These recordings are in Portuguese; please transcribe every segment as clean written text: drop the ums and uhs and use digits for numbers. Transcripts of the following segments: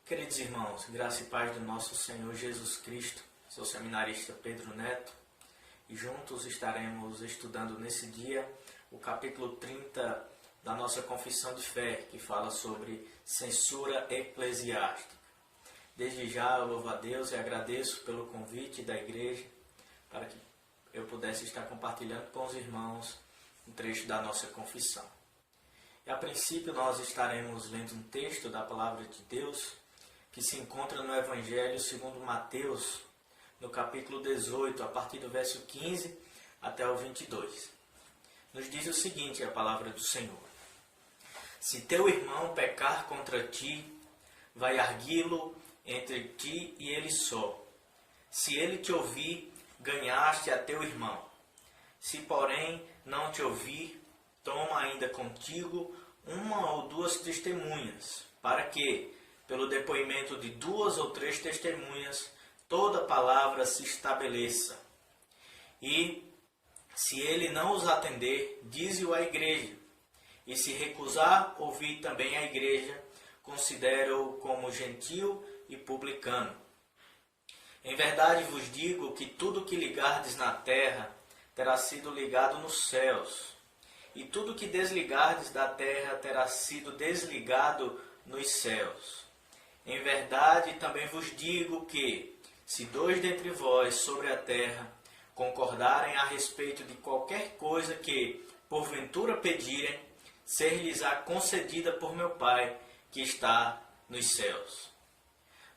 Queridos irmãos, graça e paz do nosso Senhor Jesus Cristo. Sou o seminarista Pedro Neto e juntos estaremos estudando nesse dia o capítulo 30 da nossa confissão de fé, que fala sobre censura eclesiástica. Desde já eu louvo a Deus e agradeço pelo convite da igreja para que eu pudesse estar compartilhando com os irmãos um trecho da nossa confissão. E a princípio nós estaremos lendo um texto da palavra de Deus que se encontra no Evangelho segundo Mateus, no capítulo 18, a partir do verso 15 até o 22. Nos diz o seguinte, a palavra do Senhor: Se teu irmão pecar contra ti, vai arguí-lo entre ti e ele só. Se ele te ouvir, ganhaste a teu irmão. Se, porém, não te ouvir, toma ainda contigo uma ou duas testemunhas, para que, pelo depoimento de 2 ou 3 testemunhas, toda palavra se estabeleça. E, se ele não os atender, dize-o à igreja. E se recusar ouvir também a igreja, considera-o como gentil e publicano. Em verdade vos digo que tudo que ligardes na terra terá sido ligado nos céus, e tudo que desligardes da terra terá sido desligado nos céus. Em verdade também vos digo que, se 2 dentre vós sobre a terra concordarem a respeito de qualquer coisa que, porventura, pedirem, ser-lhes-á concedida por meu Pai, que está nos céus.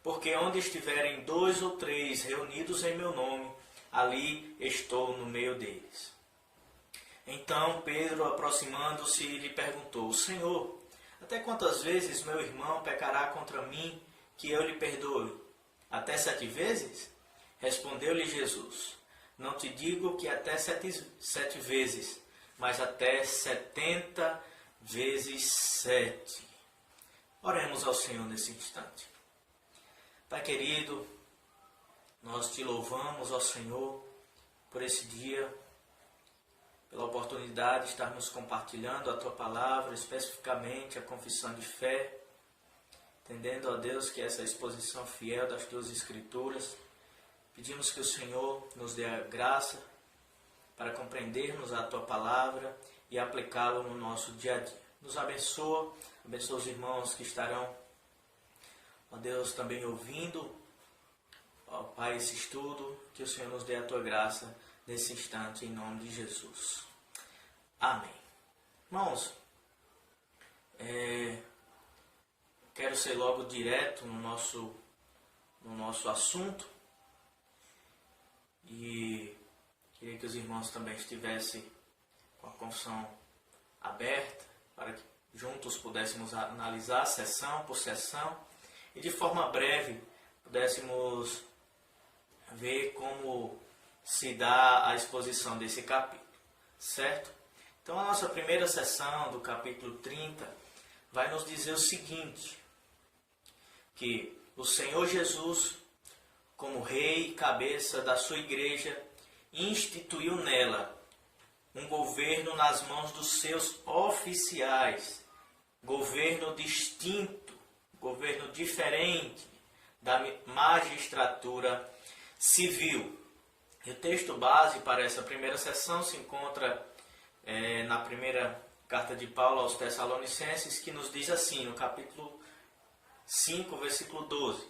Porque onde estiverem 2 ou 3 reunidos em meu nome, ali estou no meio deles. Então Pedro, aproximando-se, lhe perguntou: Senhor, até quantas vezes meu irmão pecará contra mim, que eu lhe perdoe? Até 7 vezes? Respondeu-lhe Jesus: Não te digo que até 7 vezes, mas até 70 vezes 7. Oremos ao Senhor nesse instante. Pai querido, nós te louvamos, ó Senhor, por esse dia, pela oportunidade de estarmos compartilhando a Tua Palavra, especificamente a confissão de fé, entendendo, ó Deus, que essa exposição fiel das Tuas Escrituras, pedimos que o Senhor nos dê a graça para compreendermos a Tua Palavra e aplicá-la no nosso dia a dia. Nos abençoa, abençoa os irmãos que estarão, ó Deus, também ouvindo, ó Pai, esse estudo, que o Senhor nos dê a Tua graça nesse instante, em nome de Jesus. Amém. Irmãos, quero ser logo direto no nosso assunto e queria que os irmãos também estivessem com a confissão aberta para que juntos pudéssemos analisar sessão por sessão e de forma breve pudéssemos ver como se dá a exposição desse capítulo, certo? Então a nossa primeira sessão do capítulo 30 vai nos dizer o seguinte, que o Senhor Jesus, como rei e cabeça da sua igreja, instituiu nela um governo nas mãos dos seus oficiais, governo distinto, governo diferente da magistratura civil. E o texto base para essa primeira sessão se encontra na primeira carta de Paulo aos Tessalonicenses, que nos diz assim, no capítulo 5, versículo 12.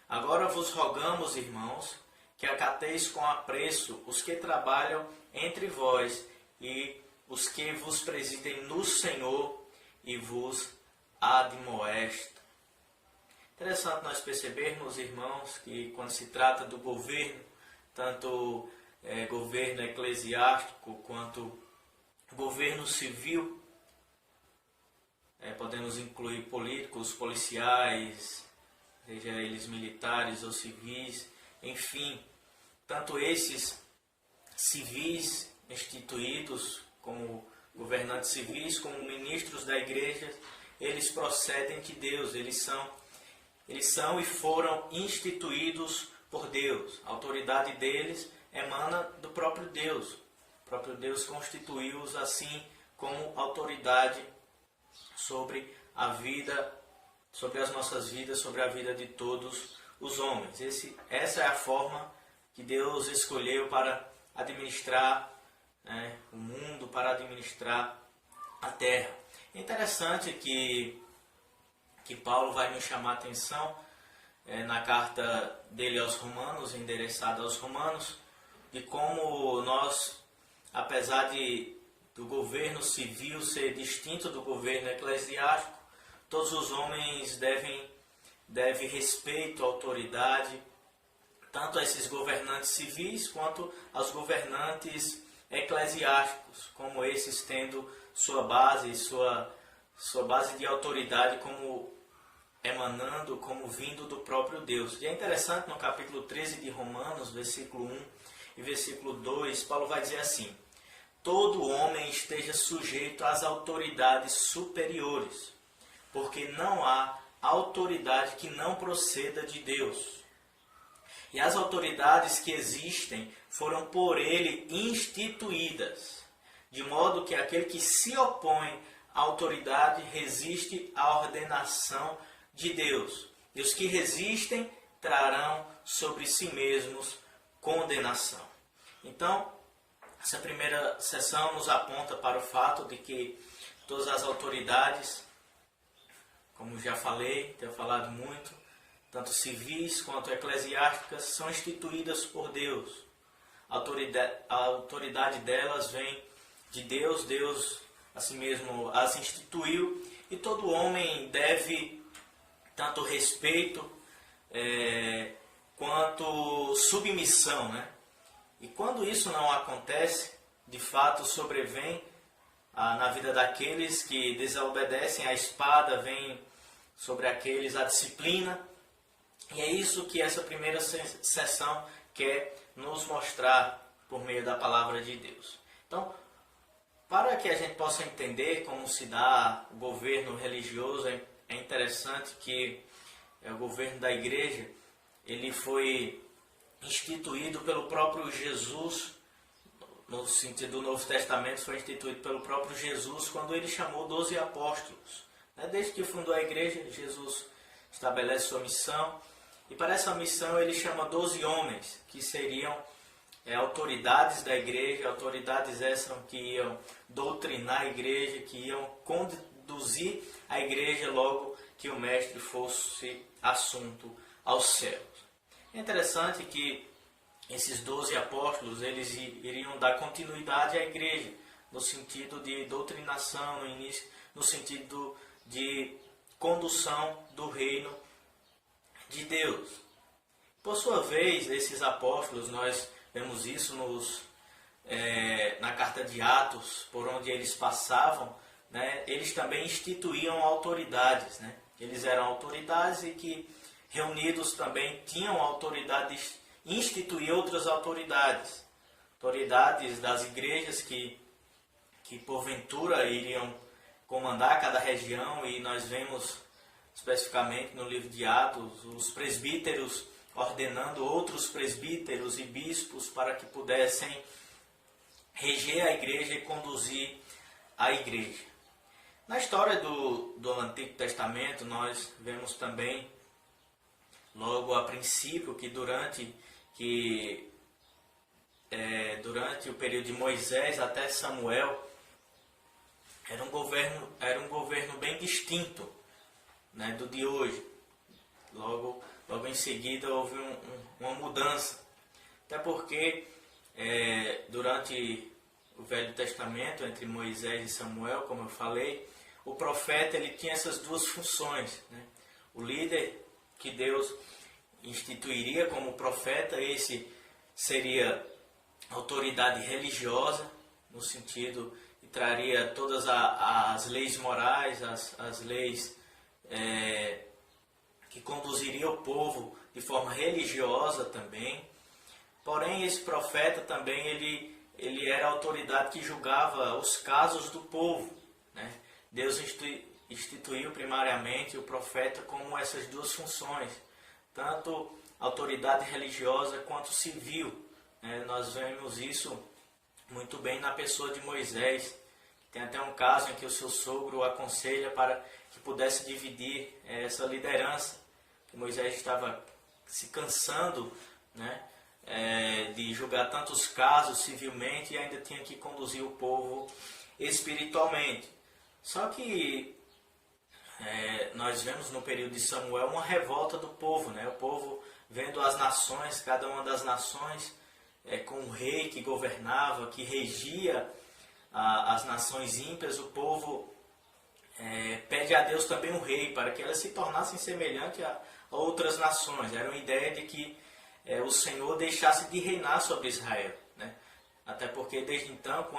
Agora vos rogamos, irmãos, que acateis com apreço os que trabalham entre vós e os que vos presidem no Senhor e vos admoestam. Interessante nós percebermos, irmãos, que quando se trata do governo, tanto governo eclesiástico quanto governo civil, podemos incluir políticos, policiais, seja eles militares ou civis, enfim, tanto esses civis instituídos como governantes civis, como ministros da igreja, eles procedem de Deus, eles são e foram instituídos por Deus. A autoridade deles emana do próprio Deus. O próprio Deus constituiu-os assim como autoridade sobre a vida sobre as nossas vidas, sobre a vida de todos os homens. Essa é a forma que Deus escolheu para administrar, né, o mundo, para administrar a terra. É interessante que Paulo vai nos chamar a atenção na carta dele aos Romanos, endereçada aos Romanos, de como nós, apesar do governo civil ser distinto do governo eclesiástico, todos os homens devem respeito à autoridade, tanto a esses governantes civis quanto aos governantes eclesiásticos, como esses tendo sua base de autoridade como emanando, como vindo do próprio Deus. E é interessante, no capítulo 13 de Romanos, versículo 1 e versículo 2, Paulo vai dizer assim: todo homem esteja sujeito às autoridades superiores, porque não há autoridade que não proceda de Deus. E as autoridades que existem foram por ele instituídas, de modo que aquele que se opõe à autoridade resiste à ordenação de Deus. E os que resistem trarão sobre si mesmos condenação. Então, essa primeira sessão nos aponta para o fato de que todas as autoridades, como já falei, tenho falado muito, tanto civis quanto eclesiásticas, são instituídas por Deus. A autoridade delas vem de Deus, Deus assim mesmo as instituiu, e todo homem deve tanto respeito quanto submissão, né? E quando isso não acontece, de fato sobrevém na vida daqueles que desobedecem, a espada vem sobre aqueles, a disciplina. E é isso que essa primeira sessão quer nos mostrar por meio da palavra de Deus. Então, para que a gente possa entender como se dá o governo religioso, é interessante que o governo da igreja ele foi instituído pelo próprio Jesus, no sentido do Novo Testamento, foi instituído pelo próprio Jesus quando ele chamou 12 apóstolos. Desde que fundou a igreja, Jesus estabelece sua missão, e para essa missão ele chama 12 homens, que seriam autoridades da igreja, autoridades essas que iam doutrinar a igreja, que iam conduzir a igreja logo que o mestre fosse assunto aos céus. É interessante que esses 12 apóstolos eles iriam dar continuidade à igreja, no sentido de doutrinação, no início, no sentido de condução do reino de Deus. Por sua vez, esses apóstolos, nós vemos isso na carta de Atos, por onde eles passavam, né, eles também instituíam autoridades, né? Eles eram autoridades e que, reunidos também, tinham autoridade de instituir outras autoridades. Autoridades das igrejas que porventura iriam comandar cada região, e nós vemos especificamente no livro de Atos os presbíteros ordenando outros presbíteros e bispos para que pudessem reger a igreja e conduzir a igreja. Na história do Antigo Testamento, nós vemos também, logo a princípio, que durante o período de Moisés até Samuel, era um governo bem distinto, né, do de hoje. Logo em seguida houve uma mudança. Até porque durante o Velho Testamento, entre Moisés e Samuel, como eu falei, o profeta ele tinha essas duas funções, né? O líder que Deus instituiria como profeta, esse seria autoridade religiosa, no sentido que traria todas as leis morais, as leis que conduziria o povo de forma religiosa também. Porém, esse profeta também ele era a autoridade que julgava os casos do povo, né? Deus instituiu primariamente o profeta como essas duas funções, tanto autoridade religiosa quanto civil, né? Nós vemos isso muito bem na pessoa de Moisés, que Tem até um caso em que o seu sogro o aconselha para que pudesse dividir essa liderança, que Moisés estava se cansando, né, de julgar tantos casos civilmente e ainda tinha que conduzir o povo espiritualmente. Só que nós vemos no período de Samuel uma revolta do povo, né? O povo vendo as nações, cada uma das nações, com um rei que governava, que regia as nações ímpias. O povo pede a Deus também um rei, para que elas se tornassem semelhantes a outras nações. Era uma ideia de que o Senhor deixasse de reinar sobre Israel, né? Até porque desde então,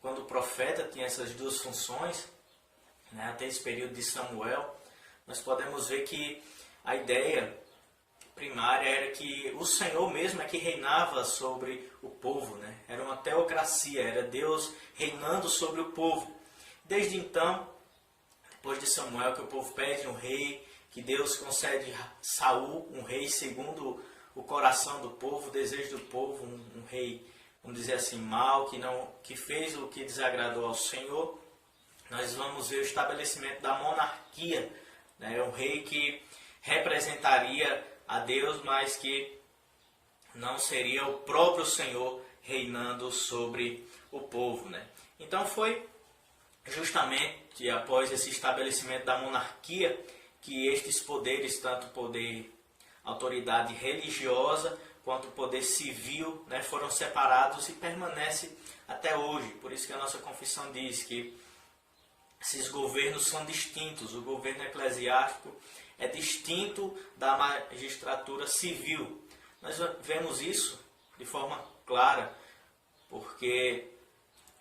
quando o profeta tinha essas duas funções, né, até esse período de Samuel, nós podemos ver que a ideia primária era que o Senhor mesmo é que reinava sobre o povo, né? Era uma teocracia, era Deus reinando sobre o povo. Desde então, depois de Samuel, que o povo pede um rei, que Deus concede Saul, um rei segundo o coração do povo, o desejo do povo, um rei, vamos dizer assim, mau, que fez o que desagradou ao Senhor. Nós vamos ver o estabelecimento da monarquia, né? Um rei que representaria a Deus, mas que não seria o próprio Senhor reinando sobre o povo, né? Então foi justamente após esse estabelecimento da monarquia que estes poderes, tanto o poder, autoridade religiosa, quanto o poder civil, né, foram separados e permanece até hoje. Por isso que a nossa confissão diz que esses governos são distintos. O governo eclesiástico é distinto da magistratura civil. Nós vemos isso de forma clara, porque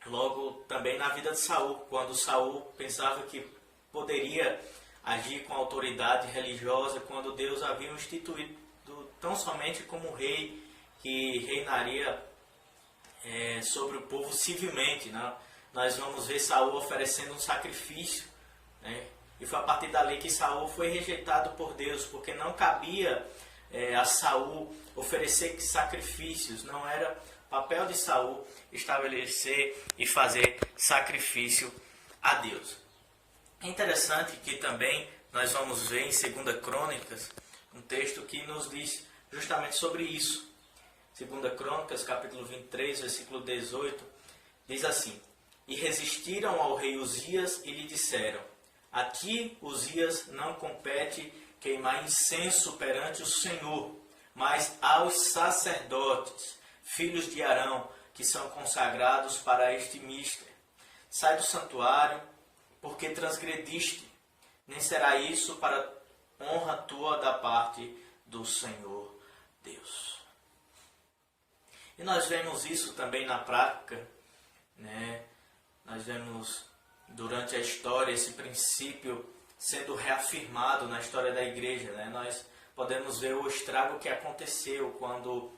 logo também na vida de Saul, quando Saul pensava que poderia agir com autoridade religiosa, quando Deus havia instituído tão somente como rei que reinaria sobre o povo civilmente, né? Nós vamos ver Saul oferecendo um sacrifício, né? E foi a partir dali que Saul foi rejeitado por Deus, porque não cabia a Saul oferecer sacrifícios. Não era papel de Saul estabelecer e fazer sacrifício a Deus. É interessante que também nós vamos ver em 2 Crônicas um texto que nos diz justamente sobre isso. 2 Crônicas, capítulo 23, versículo 18, diz assim: E resistiram ao rei Uzias e lhe disseram: A ti, Uzias, não compete queimar incenso perante o Senhor, mas aos sacerdotes, filhos de Arão, que são consagrados para este mistério. Sai do santuário, porque transgrediste, nem será isso para honra tua da parte do Senhor Deus. E nós vemos isso também na prática, né? Nós vemos durante a história esse princípio sendo reafirmado na história da igreja, né? Nós podemos ver o estrago que aconteceu quando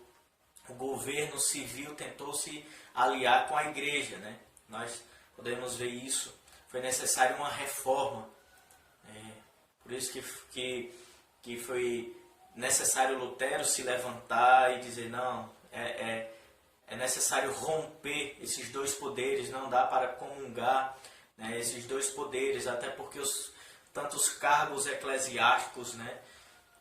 o governo civil tentou se aliar com a igreja, né? Nós podemos ver isso. Foi necessária uma reforma. Por isso que foi necessário Lutero se levantar e dizer: não, é necessário romper esses dois poderes, não dá para comungar, né, esses dois poderes, até porque tantos cargos eclesiásticos, né,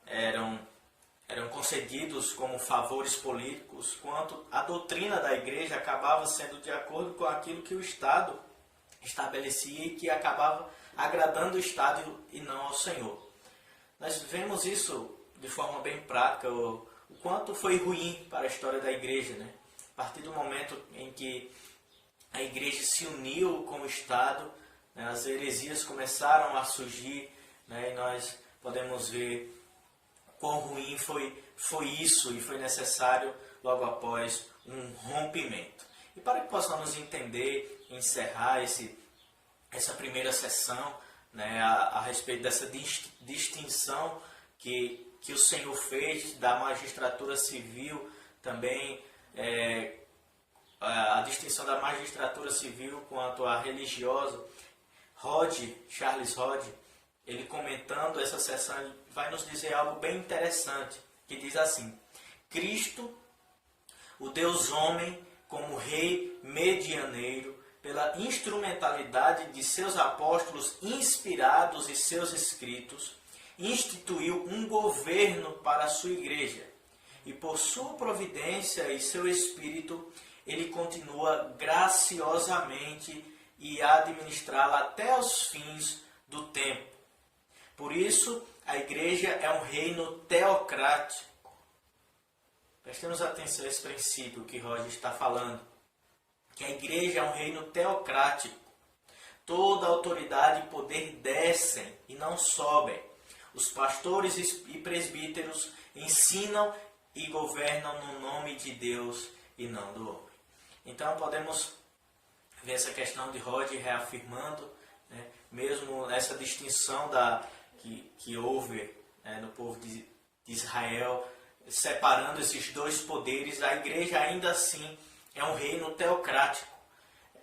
eram concedidos como favores políticos, quanto a doutrina da igreja acabava sendo de acordo com aquilo que o Estado estabelecia e que acabava agradando o Estado e não ao Senhor. Nós vemos isso de forma bem prática, o quanto foi ruim para a história da igreja, né? A partir do momento em que a igreja se uniu com o Estado, né, as heresias começaram a surgir, né, e nós podemos ver quão ruim foi isso, e foi necessário logo após um rompimento. E para que possamos entender e encerrar essa primeira sessão, né, a respeito dessa distinção que o Senhor fez da magistratura civil, também a distinção da magistratura civil quanto à religiosa, Charles Hodge, ele comentando essa sessão, ele vai nos dizer algo bem interessante, que diz assim: Cristo, o Deus homem, como rei medianeiro, pela instrumentalidade de seus apóstolos inspirados e seus escritos, instituiu um governo para a sua igreja. E por sua providência e seu espírito, ele continua graciosamente e administrá-la até os fins do tempo. Por isso, a igreja é um reino teocrático. Prestemos atenção a esse princípio que Roger está falando. Que a igreja é um reino teocrático. Toda autoridade e poder descem e não sobem. Os pastores e presbíteros ensinam e governam no nome de Deus e não do homem. Então podemos ver essa questão de Roger reafirmando, né, mesmo essa distinção que houve, né, no povo de Israel, separando esses dois poderes. A igreja ainda assim é um reino teocrático.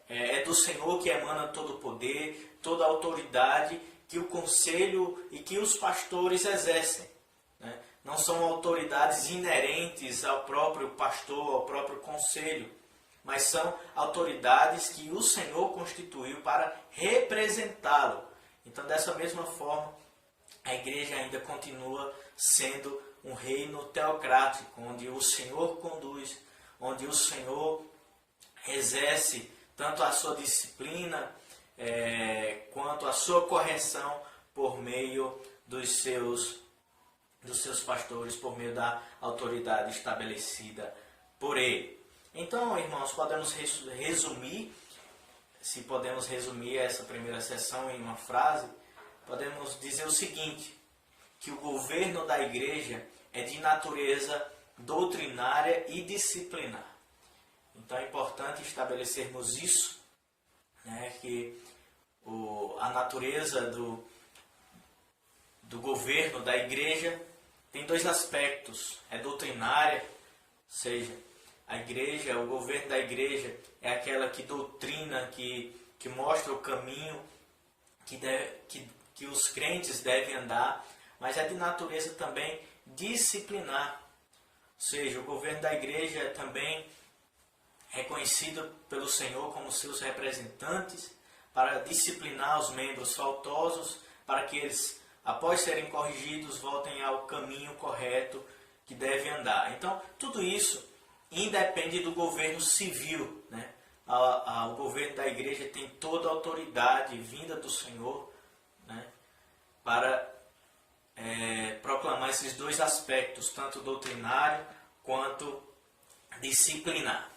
É do Senhor que emana todo o poder, toda a autoridade que o conselho e que os pastores exercem, né? Não são autoridades inerentes ao próprio pastor, ao próprio conselho, mas são autoridades que o Senhor constituiu para representá-lo. Então, dessa mesma forma, a igreja ainda continua sendo um reino teocrático, onde o Senhor conduz, onde o Senhor exerce tanto a sua disciplina quanto a sua correção por meio dos seus pastores, por meio da autoridade estabelecida por ele. Então, irmãos, podemos resumir, se podemos resumir essa primeira sessão em uma frase, podemos dizer o seguinte, que o governo da igreja é de natureza doutrinária e disciplinar. Então é importante estabelecermos isso, né, que a natureza do governo da igreja tem dois aspectos. É doutrinária, ou seja, a igreja, o governo da igreja é aquela que doutrina, que mostra o caminho que os crentes devem andar, mas é de natureza também disciplinar. Ou seja, o governo da igreja é também reconhecido pelo Senhor como seus representantes para disciplinar os membros faltosos, para que eles, após serem corrigidos, voltem ao caminho correto que devem andar. Então, tudo isso independe do governo civil, né? O governo da igreja tem toda a autoridade vinda do Senhor, né, para proclamar esses dois aspectos, tanto doutrinário quanto disciplinar.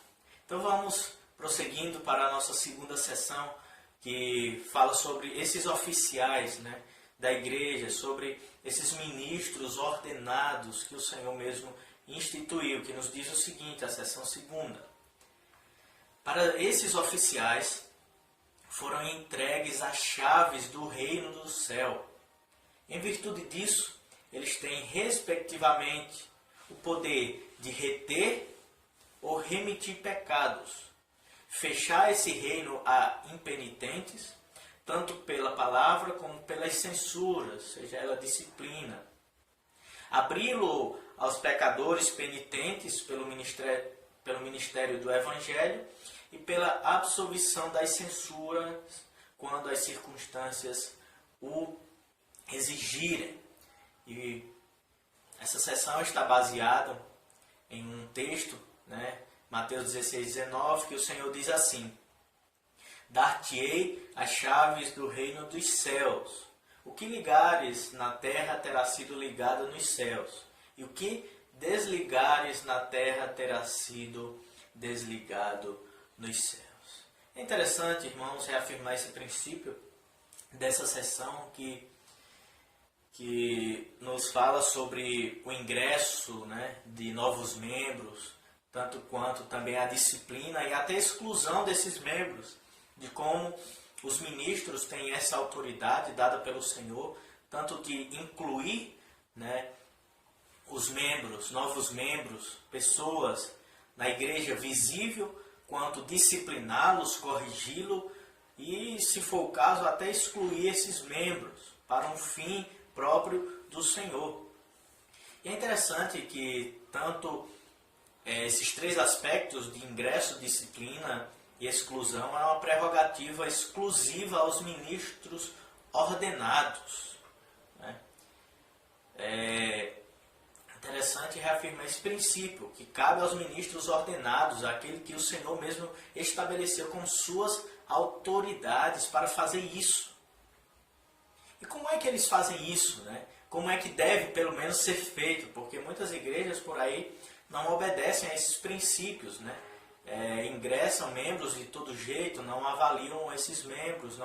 Então vamos prosseguindo para a nossa segunda sessão, que fala sobre esses oficiais, né, da igreja, sobre esses ministros ordenados que o Senhor mesmo instituiu, que nos diz o seguinte, a sessão segunda. Para esses oficiais foram entregues as chaves do reino do céu. Em virtude disso, eles têm, respectivamente, o poder de reter ou remitir pecados, fechar esse reino a impenitentes, tanto pela palavra como pelas censuras, seja ela disciplina, abri-lo aos pecadores penitentes pelo ministério do Evangelho e pela absolvição das censuras quando as circunstâncias o exigirem. E essa sessão está baseada em um texto, né, Mateus 16:19, que o Senhor diz assim: dar-te-ei as chaves do reino dos céus. O que ligares na terra terá sido ligado nos céus, e o que desligares na terra terá sido desligado nos céus. É interessante, irmãos, reafirmar esse princípio dessa sessão que nos fala sobre o ingresso, né, de novos membros, tanto quanto também a disciplina e até a exclusão desses membros, de como os ministros têm essa autoridade dada pelo Senhor, tanto de incluir, né, os membros, novos membros, pessoas na igreja visível, quanto discipliná-los, corrigi-lo e, se for o caso, até excluir esses membros para um fim próprio do Senhor. E é interessante que tanto esses três aspectos de ingresso, disciplina e exclusão é uma prerrogativa exclusiva aos ministros ordenados, né? É interessante reafirmar esse princípio, que cabe aos ministros ordenados, aquele que o Senhor mesmo estabeleceu como suas autoridades para fazer isso. E como é que eles fazem isso, né? Como é que deve, pelo menos, ser feito? Porque muitas igrejas por aí não obedecem a esses princípios, né? Ingressam membros de todo jeito, não avaliam esses membros,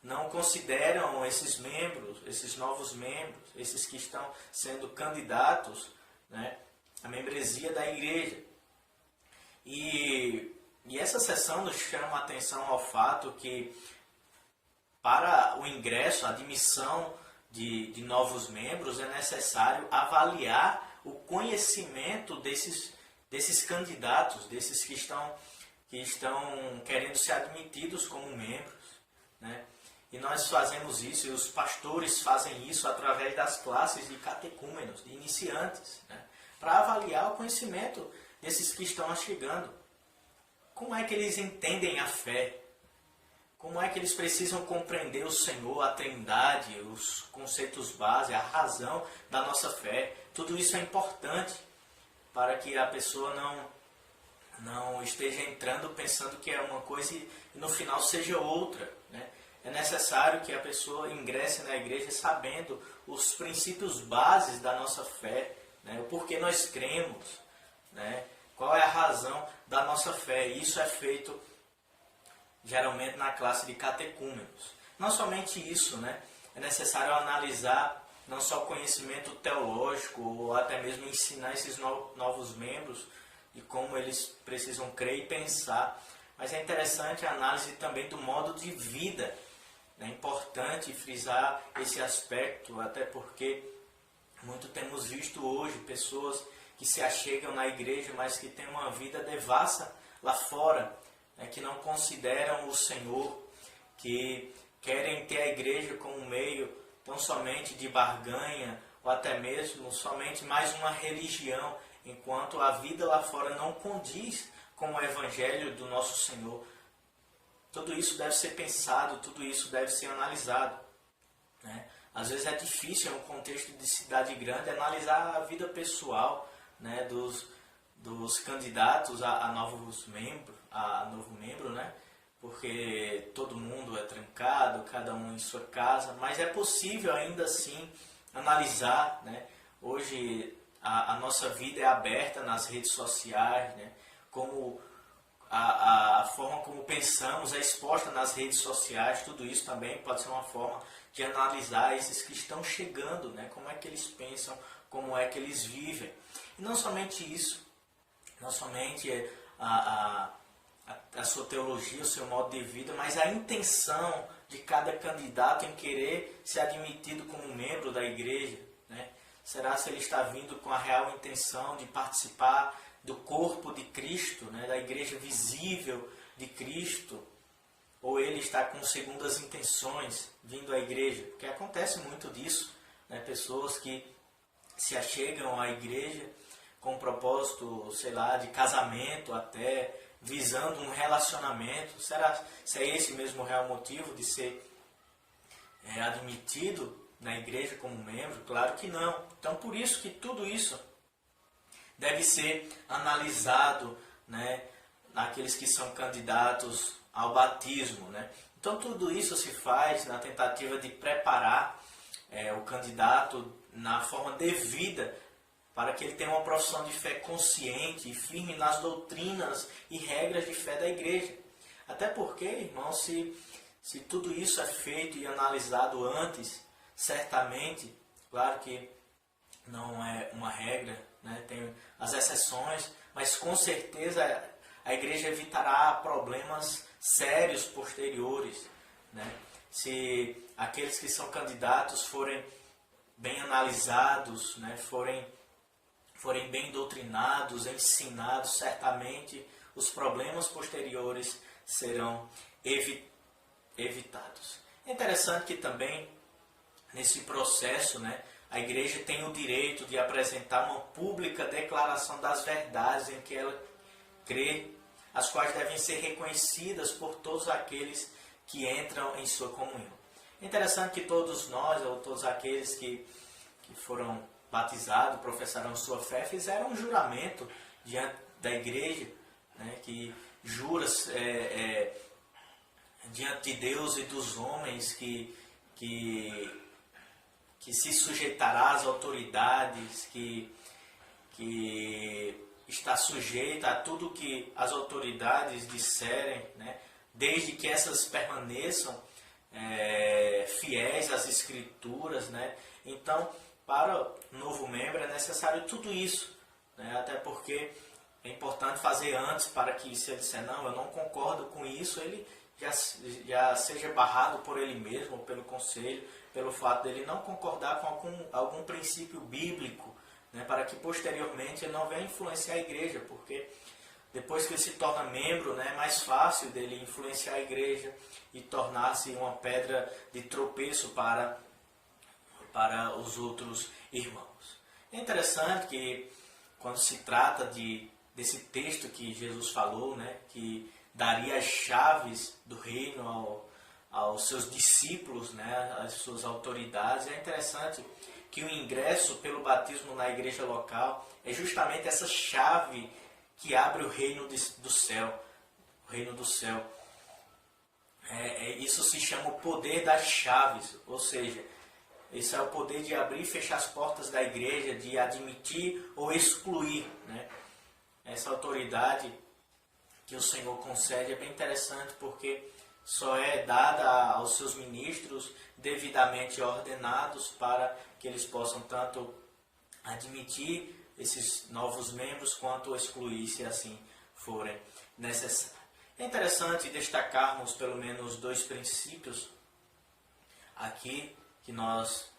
não consideram esses membros, esses novos membros, esses que estão sendo candidatos, né, à membresia da igreja. E essa sessão nos chama a atenção ao fato que, para o ingresso, a admissão de novos membros, é necessário avaliar o conhecimento desses candidatos, desses que estão querendo ser admitidos como membros, né? E nós fazemos isso, e os pastores fazem isso através das classes de catecúmenos, de iniciantes, né? Para avaliar o conhecimento desses que estão chegando. Como é que eles entendem a fé? Como é que eles precisam compreender o Senhor, a Trindade, os conceitos básicos, a razão da nossa fé? Tudo isso é importante para que a pessoa não esteja entrando pensando que é uma coisa e no final seja outra, né? É necessário que a pessoa ingresse na igreja sabendo os princípios bases da nossa fé, né? O porquê nós cremos, né? Qual é a razão da nossa fé. E isso é feito geralmente na classe de catecúmenos. Não somente isso, né? É necessário analisar não só o conhecimento teológico, ou até mesmo ensinar esses novos membros e como eles precisam crer e pensar, mas é interessante a análise também do modo de vida. É importante frisar esse aspecto, até porque muito temos visto hoje pessoas que se achegam na igreja, mas que têm uma vida devassa lá fora, né, que não consideram o Senhor, que querem ter a igreja como um meio tão somente de barganha, ou até mesmo somente mais uma religião, enquanto a vida lá fora não condiz com o Evangelho do nosso Senhor. Tudo isso deve ser pensado, tudo isso deve ser analisado, né? Às vezes é difícil, em um contexto de cidade grande, analisar a vida pessoal, né, dos candidatos a novo membro, né? Porque todo mundo é trancado, cada um em sua casa, mas é possível ainda assim analisar, né? Hoje a nossa vida é aberta nas redes sociais, né? Como a forma como pensamos é exposta nas redes sociais, tudo isso também pode ser uma forma de analisar esses que estão chegando, né? Como é que eles pensam, como é que eles vivem. E não somente isso, não somente a sua teologia, o seu modo de vida, mas a intenção de cada candidato em querer ser admitido como membro da igreja, né? Será se ele está vindo com a real intenção de participar do corpo de Cristo, né, da igreja visível de Cristo, ou ele está com segundas intenções vindo à igreja? Porque acontece muito disso, né, pessoas que se achegam à igreja com propósito, sei lá, de casamento até, visando um relacionamento. Será se é esse mesmo o real motivo de ser admitido na igreja como membro? Claro que não. Então, por isso que tudo isso deve ser analisado, né, naqueles que são candidatos ao batismo, né? Então tudo isso se faz na tentativa de preparar o candidato na forma devida para que ele tenha uma profissão de fé consciente e firme nas doutrinas e regras de fé da igreja. Até porque, irmão, se tudo isso é feito e analisado antes, certamente, claro que não é uma regra, né? Tem as exceções, mas com certeza a igreja evitará problemas sérios posteriores, né? Se aqueles que são candidatos forem bem analisados, né? forem bem doutrinados, ensinados, certamente os problemas posteriores serão evitados. É interessante que também nesse processo, né, a igreja tem o direito de apresentar uma pública declaração das verdades em que ela crê, as quais devem ser reconhecidas por todos aqueles que entram em sua comunhão. É interessante que todos nós, ou todos aqueles que foram batizados, professaram sua fé, fizeram um juramento diante da igreja, né, que jura diante de Deus e dos homens que se sujeitará às autoridades, que está sujeita a tudo que as autoridades disserem, né, desde que essas permaneçam fiéis às Escrituras, né? Então, para o novo membro é necessário tudo isso, né? Até porque é importante fazer antes, para que, se ele disser não, eu não concordo com isso, ele já seja barrado por ele mesmo, ou pelo conselho, pelo fato dele não concordar com algum princípio bíblico, né? Para que posteriormente ele não venha influenciar a igreja, porque depois que ele se torna membro, né, é mais fácil dele influenciar a igreja e tornar-se uma pedra de tropeço para os outros irmãos. É interessante que quando se trata desse texto que Jesus falou, né, que daria as chaves do reino aos seus discípulos, né, às suas autoridades, é interessante que o ingresso pelo batismo na igreja local é justamente essa chave que abre o reino do céu. O reino do céu. Isso se chama o poder das chaves, ou seja, isso é o poder de abrir e fechar as portas da igreja, de admitir ou excluir, né? Essa autoridade que o Senhor concede é bem interessante, porque só é dada aos seus ministros devidamente ordenados para que eles possam tanto admitir esses novos membros quanto excluir, se assim forem necessários. É interessante destacarmos pelo menos 2 princípios aqui, que nós,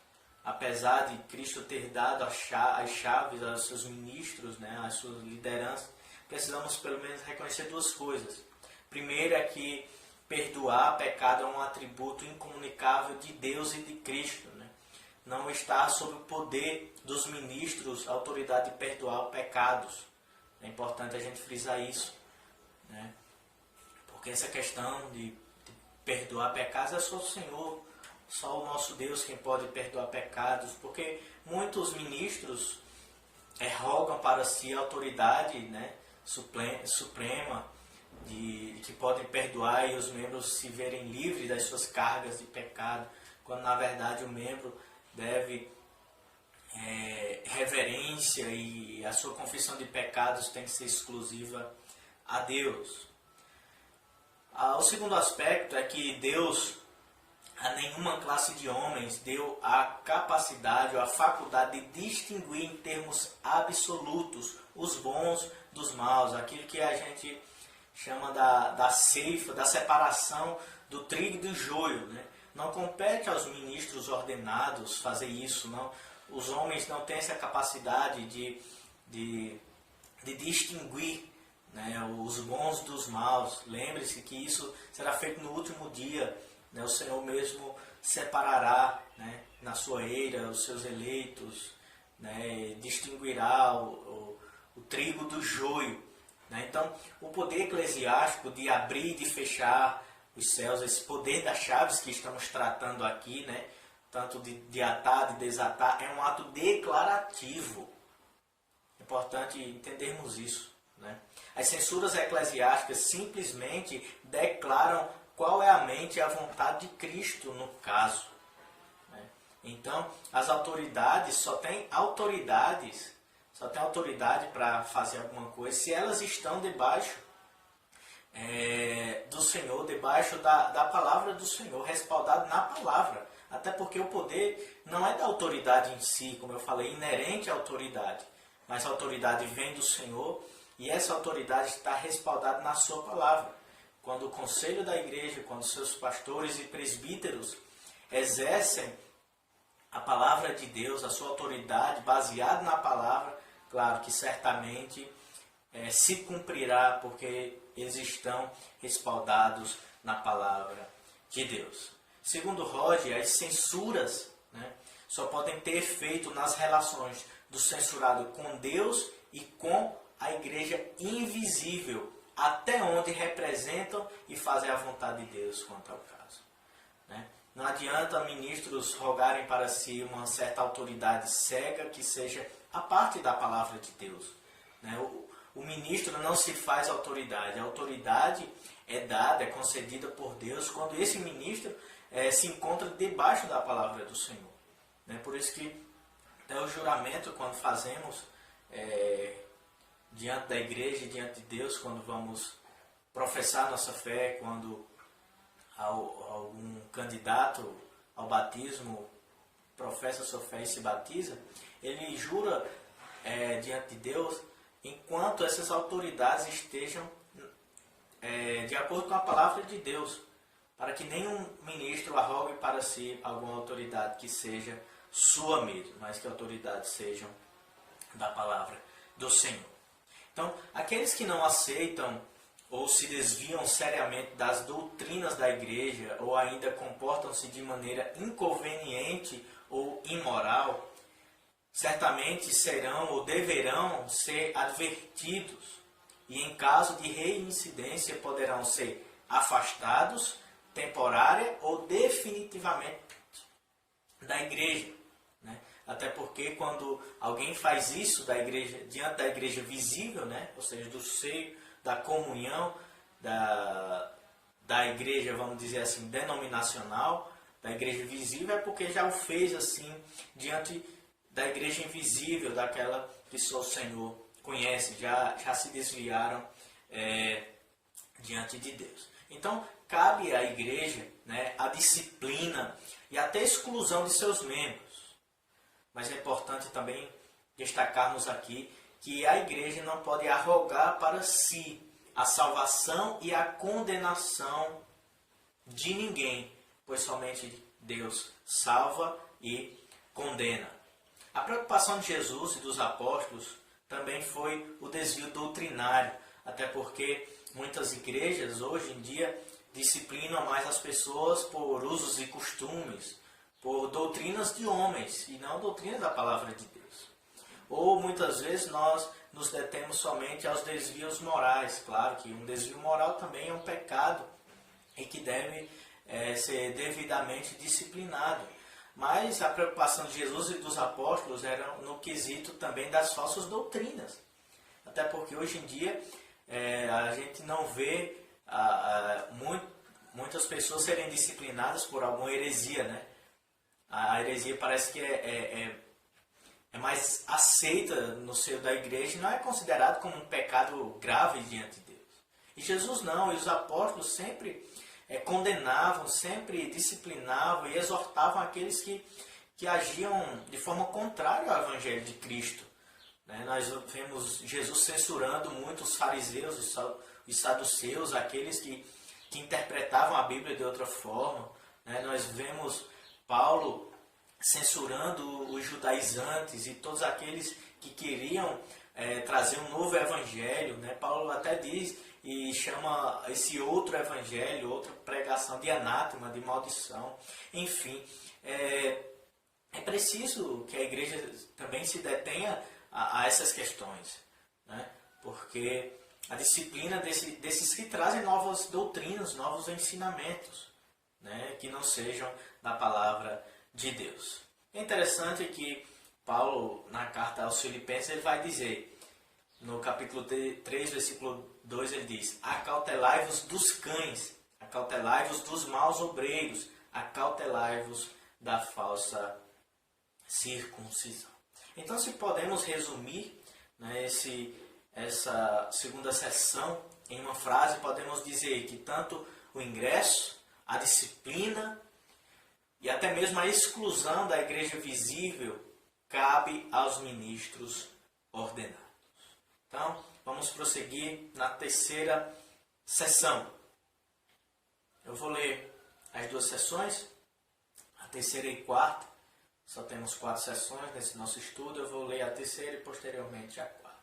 apesar de Cristo ter dado as chaves aos seus ministros, né, às suas lideranças, precisamos pelo menos reconhecer 2 coisas. Primeiro é que perdoar pecado é um atributo incomunicável de Deus e de Cristo, né? Não está sob o poder dos ministros a autoridade de perdoar pecados. É importante a gente frisar isso, né? Porque essa questão de perdoar pecados é só o Senhor, só o nosso Deus quem pode perdoar pecados, porque muitos ministros rogam para si a autoridade, né, suprema, que podem perdoar e os membros se verem livres das suas cargas de pecado, quando na verdade o membro deve reverência e a sua confissão de pecados tem que ser exclusiva a Deus. O segundo aspecto é que Deus a nenhuma classe de homens deu a capacidade ou a faculdade de distinguir em termos absolutos os bons dos maus, aquilo que a gente chama da ceifa, da separação do trigo e do joio, né? Não compete aos ministros ordenados fazer isso, não. Os homens não têm essa capacidade de distinguir, né, os bons dos maus. Lembre-se que isso será feito no último dia, né? O Senhor mesmo separará, né, na sua eira os seus eleitos, né, distinguirá o trigo do joio, né? Então, o poder eclesiástico de abrir e de fechar os céus, esse poder das chaves que estamos tratando aqui, né, tanto de atar, de desatar, é um ato declarativo. É importante entendermos isso, né? As censuras eclesiásticas simplesmente declaram qual é a mente e a vontade de Cristo no caso, né? Então, as autoridades só têm autoridade para fazer alguma coisa se elas estão debaixo do Senhor, debaixo da palavra do Senhor, respaldado na palavra. Até porque o poder não é da autoridade em si, como eu falei, inerente à autoridade, mas a autoridade vem do Senhor e essa autoridade está respaldada na sua palavra. Quando o conselho da igreja, quando seus pastores e presbíteros exercem a palavra de Deus, a sua autoridade baseada na palavra, claro que certamente se cumprirá, porque eles estão respaldados na palavra de Deus. Segundo Roger, as censuras, né, só podem ter efeito nas relações do censurado com Deus e com a igreja invisível, até onde representam e fazem a vontade de Deus quanto ao caso. Né? Não adianta ministros rogarem para si uma certa autoridade cega que seja a parte da palavra de Deus. Né? O ministro não se faz autoridade. A autoridade é dada, é concedida por Deus quando esse ministro se encontra debaixo da palavra do Senhor. Né? Por isso que até o juramento, quando fazemos diante da igreja, diante de Deus, quando vamos professar nossa fé, quando algum candidato ao batismo professa sua fé e se batiza, ele jura diante de Deus enquanto essas autoridades estejam de acordo com a palavra de Deus, para que nenhum ministro arrogue para si alguma autoridade que seja sua mesmo, mas que autoridades sejam da palavra do Senhor. Então, aqueles que não aceitam ou se desviam seriamente das doutrinas da igreja, ou ainda comportam-se de maneira inconveniente ou imoral, certamente serão ou deverão ser advertidos, e em caso de reincidência poderão ser afastados, temporária ou definitivamente da igreja. Né? Até porque quando alguém faz isso da igreja, diante da igreja visível, né? Ou seja, do seio da comunhão da igreja, vamos dizer assim, denominacional, da igreja visível, é porque já o fez assim diante da igreja invisível, daquela que só o Senhor conhece, já se desviaram diante de Deus. Então, cabe à igreja, né, a disciplina e até a exclusão de seus membros. Mas é importante também destacarmos aqui que a igreja não pode arrogar para si a salvação e a condenação de ninguém, pois somente Deus salva e condena. A preocupação de Jesus e dos apóstolos também foi o desvio doutrinário, até porque muitas igrejas hoje em dia disciplinam mais as pessoas por usos e costumes, por doutrinas de homens e não doutrinas da palavra de Deus. Ou muitas vezes nós nos detemos somente aos desvios morais. Claro que um desvio moral também é um pecado e que deve ser devidamente disciplinado. Mas a preocupação de Jesus e dos apóstolos era no quesito também das falsas doutrinas. Até porque hoje em dia a gente não vê muitas pessoas serem disciplinadas por alguma heresia, né? A heresia parece que é mais aceita no seio da igreja e não é considerado como um pecado grave diante de Deus. E Jesus não, e os apóstolos sempre condenavam, sempre disciplinavam e exortavam aqueles que agiam de forma contrária ao Evangelho de Cristo. Né? Nós vemos Jesus censurando muito os fariseus, os saduceus, aqueles que interpretavam a Bíblia de outra forma. Né? Nós vemos Paulo censurando os judaizantes e todos aqueles que queriam trazer um novo evangelho. Né? Paulo até diz e chama esse outro evangelho, outra pregação de anátema, de maldição. Enfim, é preciso que a igreja também se detenha a essas questões, né? Porque a disciplina desses que trazem novas doutrinas, novos ensinamentos, né? Que não sejam da palavra de Deus. É interessante que Paulo, na carta aos Filipenses, ele vai dizer, no capítulo 3, versículo 2, ele diz: acautelai-vos dos cães, acautelai-vos dos maus obreiros, acautelai-vos da falsa circuncisão. Então, se podemos resumir, né, essa segunda sessão em uma frase, podemos dizer que tanto o ingresso, a disciplina e até mesmo a exclusão da igreja visível cabe aos ministros ordenados. Então, vamos prosseguir na terceira sessão. Eu vou ler as duas sessões, a terceira e quarta. Só temos 4 sessões nesse nosso estudo. Eu vou ler a terceira e posteriormente a quarta.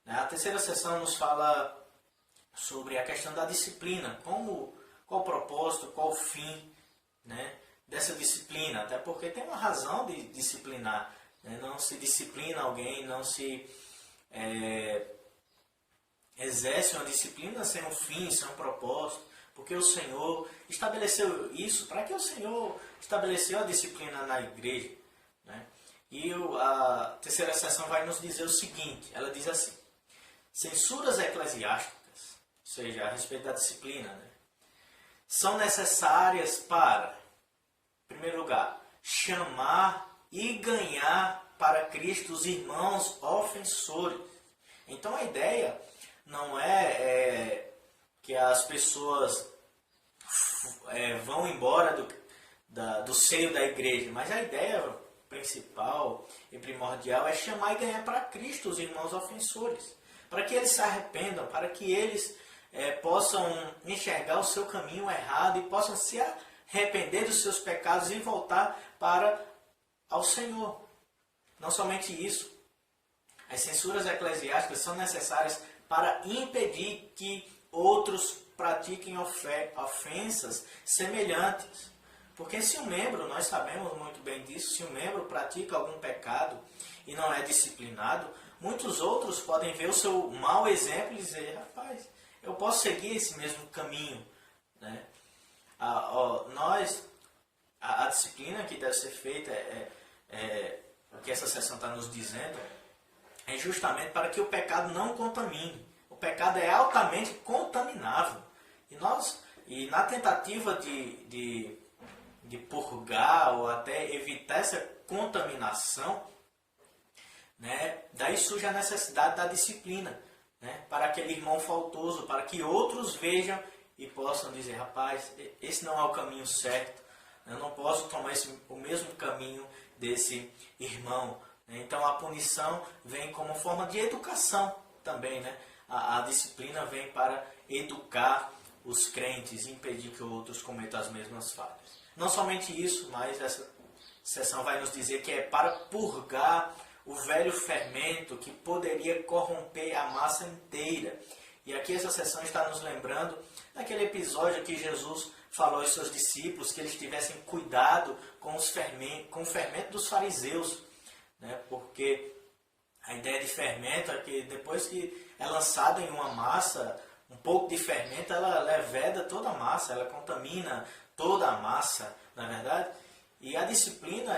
A terceira sessão nos fala sobre a questão da disciplina. Qual o propósito, qual o fim, né, dessa disciplina. Até porque tem uma razão de disciplinar. Né? Não se disciplina alguém, não se exerce uma disciplina sem um fim, sem um propósito, porque o Senhor estabeleceu isso, para que o Senhor estabeleceu a disciplina na igreja. Né? E a terceira seção vai nos dizer o seguinte, ela diz assim: censuras eclesiásticas, ou seja, a respeito da disciplina, né, são necessárias para, em primeiro lugar, chamar e ganhar para Cristo os irmãos ofensores. Então a ideia não é que as pessoas vão embora do seio da igreja, mas a ideia principal e primordial é chamar e ganhar para Cristo os irmãos ofensores, para que eles se arrependam, para que eles possam enxergar o seu caminho errado e possam se arrepender dos seus pecados e voltar ao Senhor. Não somente isso, as censuras eclesiásticas são necessárias para impedir que outros pratiquem ofensas semelhantes. Porque se um membro, nós sabemos muito bem disso, se um membro pratica algum pecado e não é disciplinado, muitos outros podem ver o seu mau exemplo e dizer: rapaz, eu posso seguir esse mesmo caminho. Né? A disciplina que deve ser feita, o que essa sessão está nos dizendo, é justamente para que o pecado não contamine. O pecado é altamente contaminável. E na tentativa de purgar ou até evitar essa contaminação, né, daí surge a necessidade da disciplina, né, para aquele irmão faltoso, para que outros vejam e possam dizer: rapaz, esse não é o caminho certo, eu não posso tomar o mesmo caminho desse irmão. Então a punição vem como forma de educação também, né? A disciplina vem para educar os crentes e impedir que outros cometam as mesmas falhas. Não somente isso, mas essa sessão vai nos dizer que é para purgar o velho fermento que poderia corromper a massa inteira. E aqui essa sessão está nos lembrando daquele episódio que Jesus falou aos seus discípulos que eles tivessem cuidado com o fermento dos fariseus. Né? Porque a ideia de fermento é que depois que é lançado em uma massa, um pouco de fermento, ela leveda toda a massa, ela contamina toda a massa, na verdade. E a disciplina,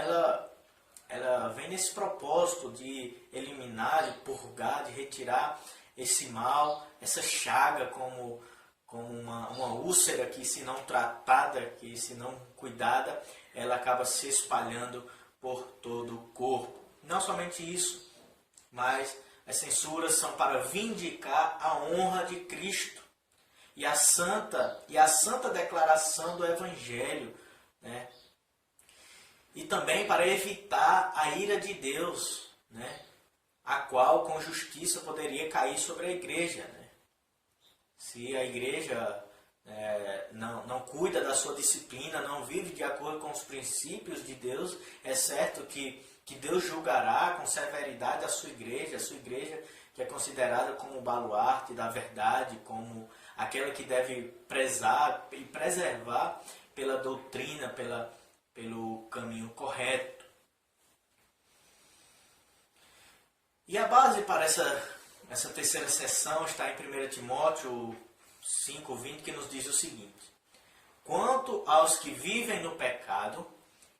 ela vem nesse propósito de eliminar, de purgar, de retirar esse mal, essa chaga como uma úlcera que, se não tratada, que se não cuidada, ela acaba se espalhando por todo o corpo. Não somente isso, mas as censuras são para vindicar a honra de Cristo e a santa declaração do Evangelho, né? E também para evitar a ira de Deus, né? A qual com justiça poderia cair sobre a igreja. Né? Se a igreja não cuida da sua disciplina, não vive de acordo com os princípios de Deus, é certo que Deus julgará com severidade a sua igreja que é considerada como o baluarte da verdade, como aquela que deve prezar e preservar pela doutrina, pelo caminho correto. E a base para essa terceira sessão está em 1 Timóteo 5:20, que nos diz o seguinte: quanto aos que vivem no pecado,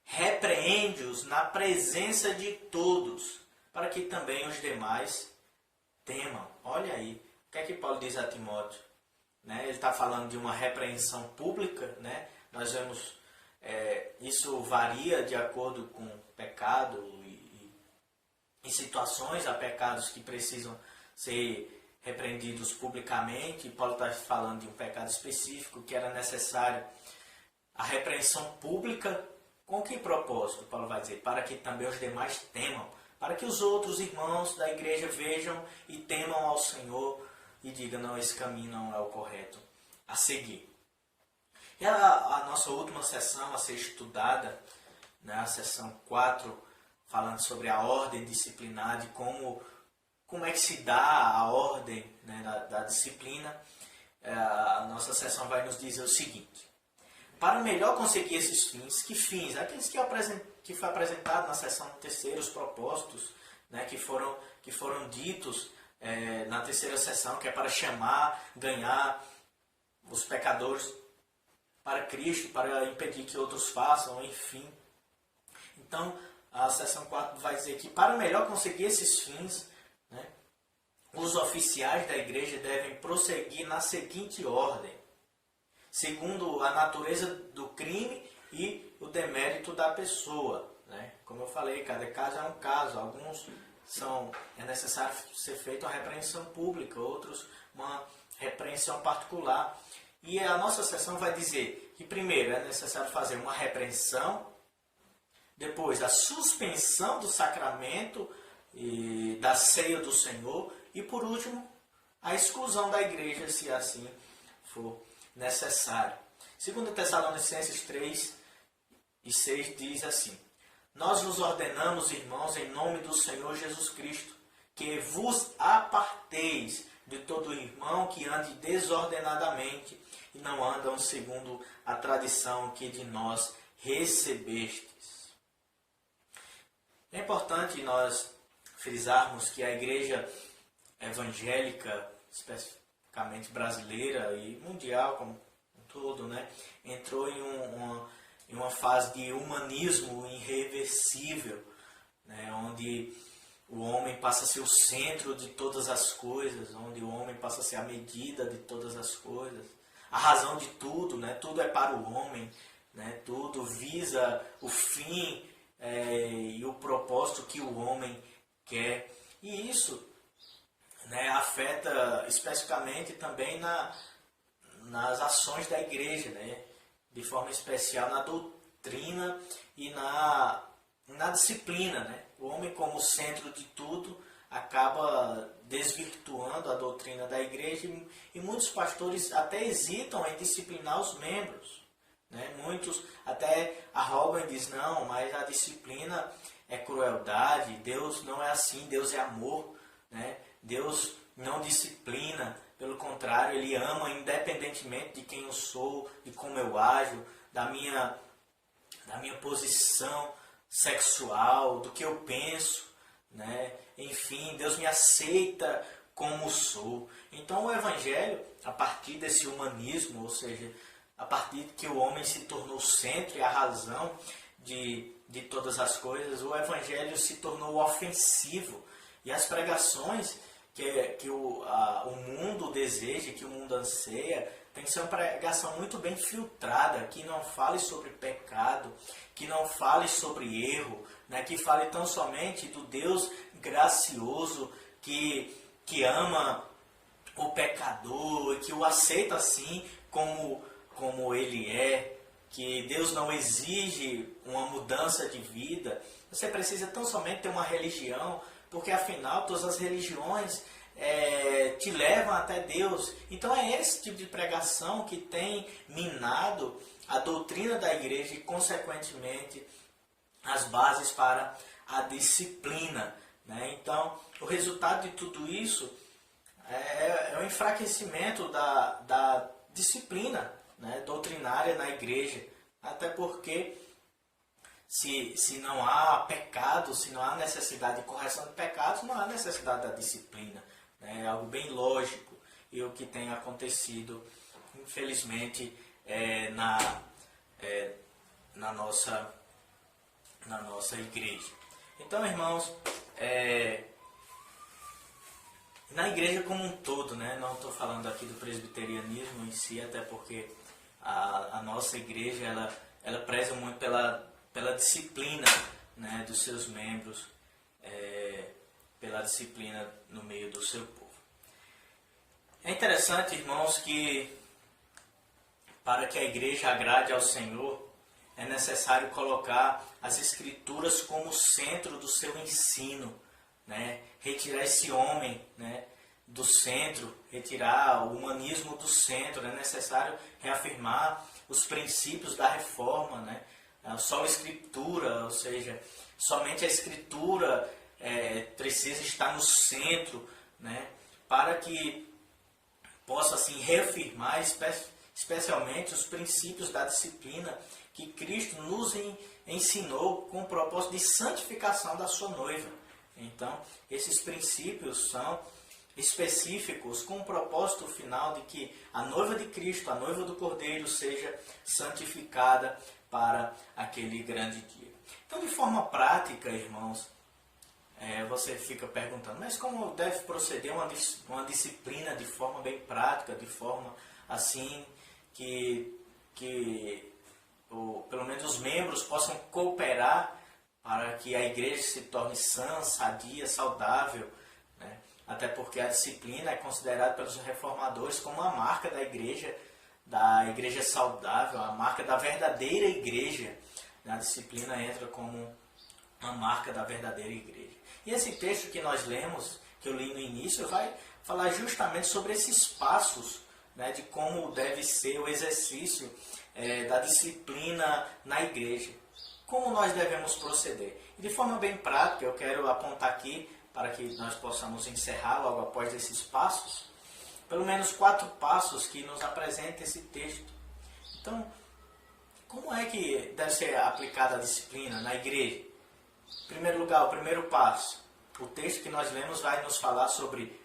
repreende-os na presença de todos, para que também os demais temam. Olha aí, o que é que Paulo diz a Timóteo? Né? Ele está falando de uma repreensão pública, né? Nós vemos, isso varia de acordo com o pecado e situações, há pecados que precisam ser repreendidos publicamente. Paulo está falando de um pecado específico que era necessário a repreensão pública. Com que propósito? Paulo vai dizer: para que também os demais temam, para que os outros irmãos da igreja vejam e temam ao Senhor e digam: não, esse caminho não é o correto a seguir. E a nossa última sessão a ser estudada, né, a sessão 4, falando sobre a ordem disciplinar, de como é que se dá a ordem, né, da disciplina, a nossa sessão vai nos dizer o seguinte: para melhor conseguir esses fins, que fins? Aqueles que foi apresentado na sessão terceira, os propósitos, né, que foram ditos na terceira sessão, que é para chamar, ganhar os pecadores para Cristo, para impedir que outros façam, enfim. Então, a seção 4 vai dizer que para melhor conseguir esses fins, né, os oficiais da igreja devem prosseguir na seguinte ordem, segundo a natureza do crime e o demérito da pessoa. Né? Como eu falei, cada caso é um caso. Alguns é necessário ser feita uma repreensão pública, outros uma repreensão particular. E a nossa seção vai dizer que primeiro é necessário fazer uma repreensão, depois a suspensão do sacramento e da ceia do Senhor e por último a exclusão da igreja, se assim for necessário. 2 Tessalonicenses 3:6 diz assim: Nós vos ordenamos, irmãos, em nome do Senhor Jesus Cristo, que vos aparteis de todo irmão que ande desordenadamente e não andam segundo a tradição que de nós recebestes. É importante nós frisarmos que a igreja evangélica, especificamente brasileira e mundial como um todo, né, entrou em uma fase de humanismo irreversível, né, onde o homem passa a ser o centro de todas as coisas, onde o homem passa a ser a medida de todas as coisas, a razão de tudo, né, tudo é para o homem, né, tudo visa o fim e o propósito que o homem quer. E isso, né, afeta especificamente também nas ações da igreja, né, de forma especial na doutrina e na disciplina. Né? O homem como centro de tudo acaba desvirtuando a doutrina da igreja e muitos pastores até hesitam em disciplinar os membros. Né? Muitos até arrogam e dizem, não, mas a disciplina é crueldade, Deus não é assim, Deus é amor. Né? Deus não disciplina, pelo contrário, Ele ama independentemente de quem eu sou, de como eu ajo, da minha posição sexual, do que eu penso, né? Enfim, Deus me aceita como sou. Então o Evangelho, a partir desse humanismo, ou seja, a partir que o homem se tornou o centro e a razão de todas as coisas, o Evangelho se tornou ofensivo. E as pregações que o mundo deseja, que o mundo anseia, tem que ser uma pregação muito bem filtrada, que não fale sobre pecado, que não fale sobre erro, né? Que fale tão somente do Deus gracioso que ama o pecador e que o aceita assim como ele é, que Deus não exige uma mudança de vida. Você precisa tão somente ter uma religião, porque afinal todas as religiões te levam até Deus. Então é esse tipo de pregação que tem minado a doutrina da igreja e consequentemente as bases para a disciplina. Né? Então o resultado de tudo isso é o enfraquecimento da disciplina, né, doutrinária na igreja. Até porque se não há pecado, se não há necessidade de correção de pecados, não há necessidade da disciplina. Né? É algo bem lógico e o que tem acontecido, infelizmente, na nossa igreja. Então, irmãos, na igreja como um todo, né? Não estou falando aqui do presbiterianismo em si, até porque a nossa igreja ela preza muito pela disciplina, né, dos seus membros, pela disciplina no meio do seu povo. É interessante, irmãos, que para que a igreja agrade ao Senhor, é necessário colocar as Escrituras como centro do seu ensino, né? Retirar esse homem, né, do centro, retirar o humanismo do centro. É necessário reafirmar os princípios da reforma, né? Só a Escritura, ou seja, somente a Escritura precisa estar no centro, né? Para que possa assim reafirmar especialmente os princípios da disciplina que Cristo nos ensinou com o propósito de santificação da sua noiva. Então, esses princípios são específicos com o propósito final de que a noiva de Cristo, a noiva do Cordeiro, seja santificada para aquele grande dia. Então, de forma prática, irmãos, você fica perguntando, mas como deve proceder uma disciplina de forma bem prática, de forma assim que pelo menos os membros possam cooperar para que a igreja se torne sã, sadia, saudável, né? Até porque a disciplina é considerada pelos reformadores como a marca da igreja saudável, a marca da verdadeira igreja. A disciplina entra como a marca da verdadeira igreja. E esse texto que nós lemos, que eu li no início, vai falar justamente sobre esses passos, né, de como deve ser o exercício da disciplina na igreja. Como nós devemos proceder. E de forma bem prática, eu quero apontar aqui, para que nós possamos encerrar logo após esses passos, pelo menos 4 passos que nos apresentam esse texto. Então, como é que deve ser aplicada a disciplina na igreja? Em primeiro lugar, o primeiro passo. O texto que nós lemos vai nos falar sobre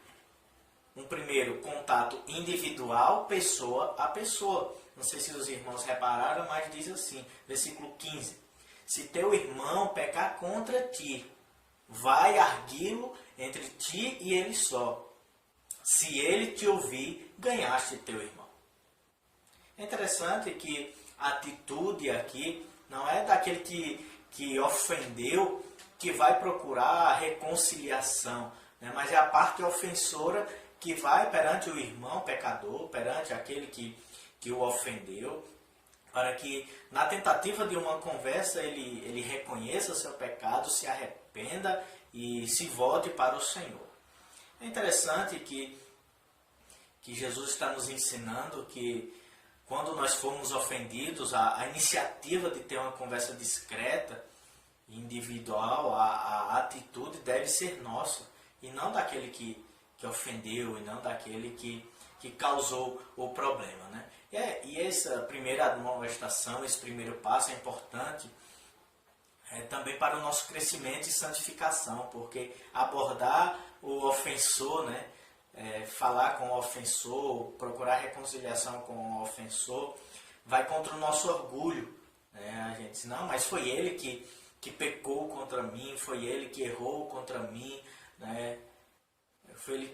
um primeiro contato individual, pessoa a pessoa. Não sei se os irmãos repararam, mas diz assim, versículo 15. Se teu irmão pecar contra ti, vai arguí-lo entre ti e ele só. Se ele te ouvir, ganhaste teu irmão. É interessante que a atitude aqui não é daquele que ofendeu, que vai procurar a reconciliação, né? Mas é a parte ofensora que vai perante o irmão pecador, perante aquele que o ofendeu, para que na tentativa de uma conversa ele reconheça seu pecado, se arrependa e se volte para o Senhor. É interessante que Jesus está nos ensinando que quando nós formos ofendidos, a iniciativa de ter uma conversa discreta, individual, a atitude deve ser nossa, e não daquele que ofendeu, e não daquele que causou o problema, né? E essa primeira admoestação, esse primeiro passo é importante também para o nosso crescimento e santificação, porque abordar o ofensor, né, falar com o ofensor, procurar reconciliação com o ofensor, vai contra o nosso orgulho, né? A gente diz, não, mas foi ele que pecou contra mim, foi ele que errou contra mim, né? Foi ele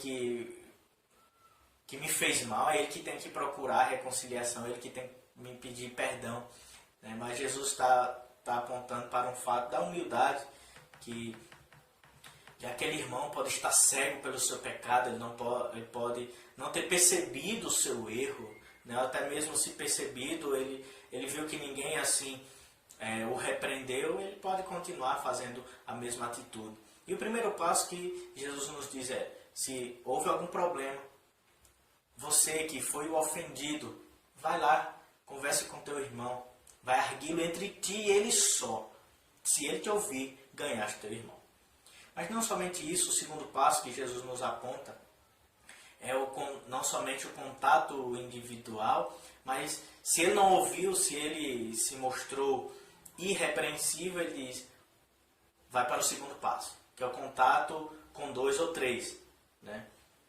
que me fez mal, é ele que tem que procurar reconciliação, ele que tem que me pedir perdão, né? Mas Jesus está apontando para um fato da humildade, que aquele irmão pode estar cego pelo seu pecado, ele pode não ter percebido o seu erro, né? Até mesmo se percebido, ele viu que ninguém assim o repreendeu, ele pode continuar fazendo a mesma atitude. E o primeiro passo que Jesus nos diz é, se houve algum problema, você que foi o ofendido, vai lá, converse com teu irmão, vai arguí-lo entre ti e ele só. Se ele te ouvir, ganhaste teu irmão. Mas não somente isso, o segundo passo que Jesus nos aponta é não somente o contato individual, mas se ele não ouviu, se ele se mostrou irrepreensível, ele diz, vai para o segundo passo, que é o contato com 2 ou 3. Né?